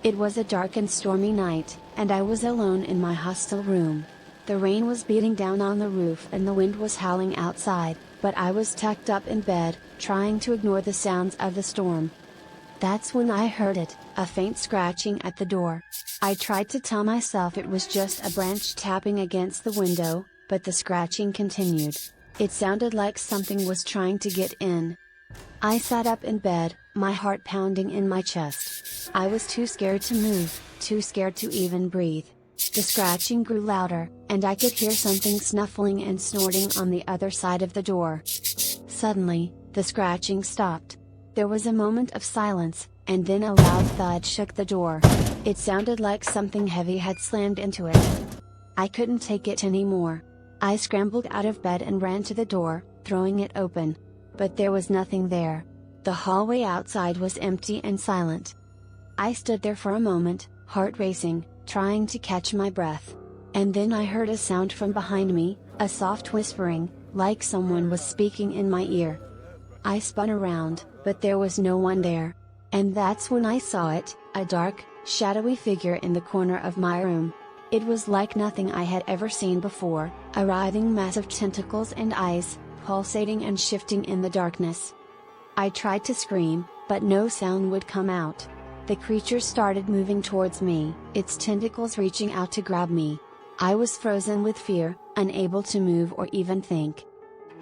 It was a dark and stormy night, and I was alone in my hostel room. The rain was beating down on the roof and the wind was howling outside, but I was tucked up in bed, trying to ignore the sounds of the storm. That's when I heard it, a faint scratching at the door. I tried to tell myself it was just a branch tapping against the window, but the scratching continued. It sounded like something was trying to get in. I sat up in bed, my heart pounding in my chest. I was too scared to move, too scared to even breathe. The scratching grew louder, and I could hear something snuffling and snorting on the other side of the door. Suddenly, the scratching stopped. There was a moment of silence, and then a loud thud shook the door. It sounded like something heavy had slammed into it. I couldn't take it anymore. I scrambled out of bed and ran to the door, throwing it open. But there was nothing there. The hallway outside was empty and silent. I stood there for a moment, heart racing, trying to catch my breath. And then I heard a sound from behind me, a soft whispering, like someone was speaking in my ear. I spun around, but there was no one there. And that's when I saw it, a dark, shadowy figure in the corner of my room. It was like nothing I had ever seen before, a writhing mass of tentacles and eyes, pulsating and shifting in the darkness. I tried to scream, but no sound would come out. The creature started moving towards me, its tentacles reaching out to grab me. I was frozen with fear, unable to move or even think.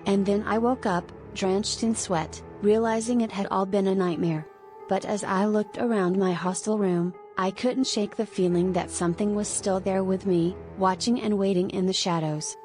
And then I woke up, drenched in sweat, realizing it had all been a nightmare. But as I looked around my hostel room, I couldn't shake the feeling that something was still there with me, watching and waiting in the shadows.